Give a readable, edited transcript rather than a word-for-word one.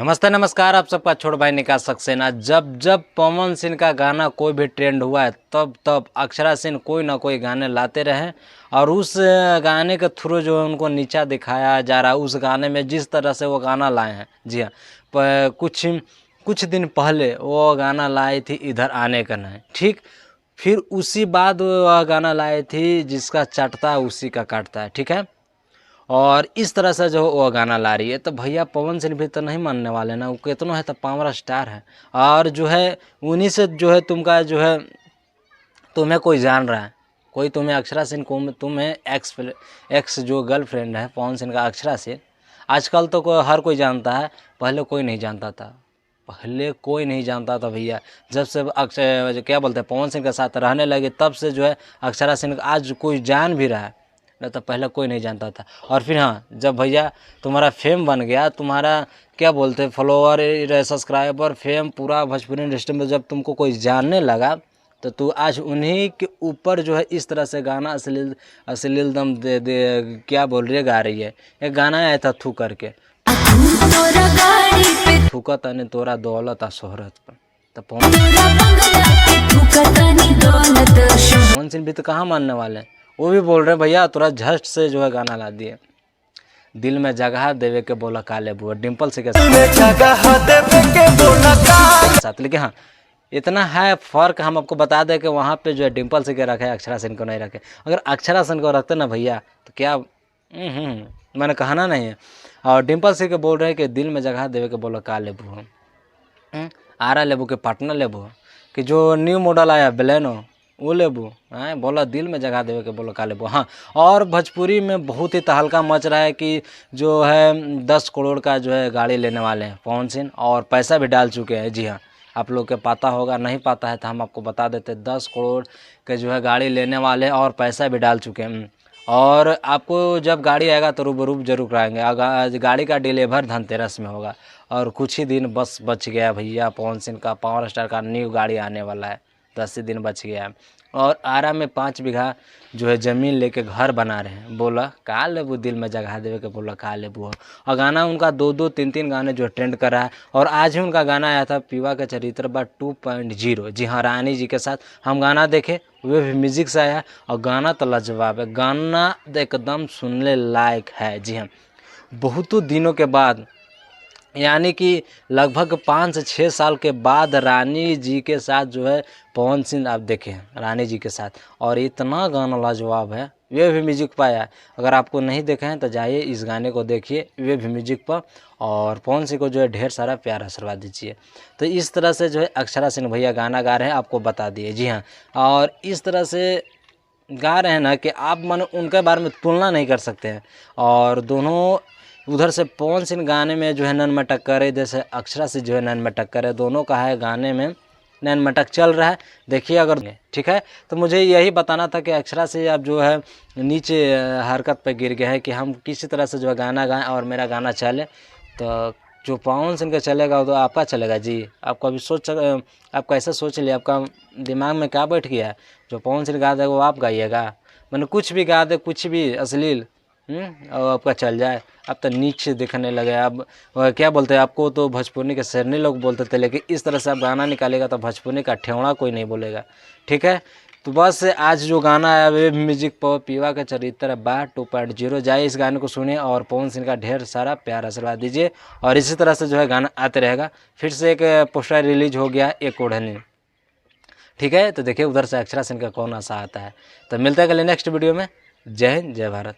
नमस्ते नमस्कार, आप सबका छोट भाई निकास सक्सेना। जब जब पवन सिंह का गाना कोई भी ट्रेंड हुआ है तब तब अक्षरा सिंह कोई ना कोई गाने लाते रहे और उस गाने के थ्रू जो है उनको नीचा दिखाया जा रहा है। उस गाने में जिस तरह से वो गाना लाए हैं, जी हाँ, कुछ दिन पहले वो गाना लाई थी इधर आने का नहीं, ठीक। फिर उसी बाद वह गाना लाई थी जिसका चटता उसी का काटता है, ठीक है। और इस तरह से जो वो गाना ला रही है तो भैया पवन सिंह भी तो नहीं मानने वाले ना। वो कितना है तो पावर स्टार है और जो है उन्हीं से जो है तुमका जो है तुम्हें कोई जान रहा है, कोई तुम्हें अक्षरा सिंह को तुम्हें एक्स जो गर्लफ्रेंड है पवन सिंह का अक्षरा सिंह, आजकल तो हर कोई जानता है, पहले कोई नहीं जानता था। पहले कोई नहीं जानता था भैया। जब से अक्षय क्या बोलते हैं पवन सिंह के साथ रहने लगे तब से जो है अक्षरा सिंह आज कोई जान भी रहा है, नहीं तो पहले कोई नहीं जानता था। और फिर हाँ, जब भैया तुम्हारा फेम बन गया, तुम्हारा क्या बोलते हैं फॉलोवर सब्सक्राइबर फेम पूरा भोजपुरी इंडस्ट्री में जब तुमको कोई जानने लगा तो तू आज उन्हीं के ऊपर जो है इस तरह से गाना अश्लील दम दे क्या बोल रही है गा रही है। एक गाना आया था थू करके, थूका तने तोरा दौलत आ शोहरत पर, तो पवन सिंह भी तो कहाँ मानने वाले हैं। वो भी बोल रहे भैया तुरा झट से जो है गाना ला दिए, दिल में जगह देवे के बोला काले बुआ डिम्पल से के साथ। लेकिन हाँ इतना है फर्क, हम आपको बता दें कि वहाँ पे जो है डिम्पल से के रखे अक्षरा सिंह को नहीं रखे। अगर अक्षरा सिंह को रखते ना भैया तो क्या मैंने कहना नहीं है। और डिम्पल से के बोल रहे हैं कि दिल में जगह देवे के बोला का लेबू, आरा लेबू के पटना लेबू कि जो न्यू मॉडल आया बेलेनो वो लेबू, हाँ बोला दिल में जगह देवे के बोलो का लेबू। हाँ, और भोजपुरी में बहुत ही तहलका मच रहा है कि जो है 10 करोड़ का जो है गाड़ी लेने वाले हैं पवन सिंह और पैसा भी डाल चुके हैं। जी हाँ, आप लोग के पता होगा, नहीं पता है तो हम आपको बता देते, 10 करोड़ के जो है गाड़ी लेने वाले हैं और पैसा भी डाल चुके हैं। और आपको जब गाड़ी आएगा तो रूबरू जरूर कराएंगे। गाड़ी का डिलीवर धनतेरस में होगा और कुछ ही दिन बस बच गया भैया। पवन सिंह का पावर स्टार का न्यू गाड़ी आने वाला है, 10 ही दिन बच गया है। और आरा में 5 बीघा जो है ज़मीन लेके घर बना रहे हैं। बोला का लेबू दिल में जगह देवे के बोला का लेबू। और गाना उनका 2-2 3-3 गाने जो ट्रेंड कर रहा है। और आज ही उनका गाना आया था पीवा का चरित्र बा 2.0, जी हाँ, रानी जी के साथ हम गाना देखे, वे भी म्यूजिक से आया और गाना तो लाजवाब है, गाना एकदम सुनने लायक है। जी हाँ, बहुतों दिनों के बाद यानी कि लगभग 5 से 6 साल के बाद रानी जी के साथ जो है पवन सिंह आप देखें रानी जी के साथ, और इतना गाना लाजवाब है। वे भी म्यूजिक पर आया, अगर आपको नहीं देखे हैं तो जाइए इस गाने को देखिए वे भी म्यूजिक पर, और पवन सिंह को जो है ढेर सारा प्यार आशीर्वाद दीजिए। तो इस तरह से जो है अक्षरा सिंह भैया गाना गा रहे हैं, आपको बता दिए। जी हाँ, और इस तरह से गा रहे हैं ना कि आप मन उनके बारे में तुलना नहीं कर सकते हैं। और दोनों उधर से पवन सिंह गाने में जो है नैन में टक्कर है, जैसे अक्षरा से जो है नैन में टक्कर है, दोनों का है गाने में नैन मटक चल रहा है। देखिए अगर ठीक है तो मुझे यही बताना था कि अक्षरा से अब जो है नीचे हरकत पे गिर गया है कि हम किसी तरह से जो है गाना गाएं और मेरा गाना चले। तो जो पवन सिंह का चलेगा तो आपका चलेगा। जी, आपको अभी आप कैसे सोच लिया, आपका दिमाग में क्या बैठ गया है? जो पवन सिंह गा दे वो आप गाइएगा, मैंने कुछ भी गा दे, कुछ भी अश्लील और आपका चल जाए। अब तो नीचे दिखने लगे। अब क्या बोलते हैं, आपको तो भोजपुरी के शेरनी लोग बोलते थे, लेकिन इस तरह से आप गाना निकालेगा तो भोजपुरी का ठेवड़ा कोई नहीं बोलेगा। ठीक है, तो बस आज जो गाना आया वे म्यूजिक पर पीवा का चरित्र बा 2.0, जाइए इस गाने को सुनिए और पवन सिंह का ढेर सारा प्यार आशीर्वाद दीजिए। और इसी तरह से जो है गाना आते रहेगा। फिर से एक पोस्टर रिलीज हो गया, एक ओढ़नी, ठीक है। तो देखिए उधर से अक्षरा सिंह का कौन आशा आता है। तो मिलते हैं कल नेक्स्ट वीडियो में। जय हिंद, जय भारत।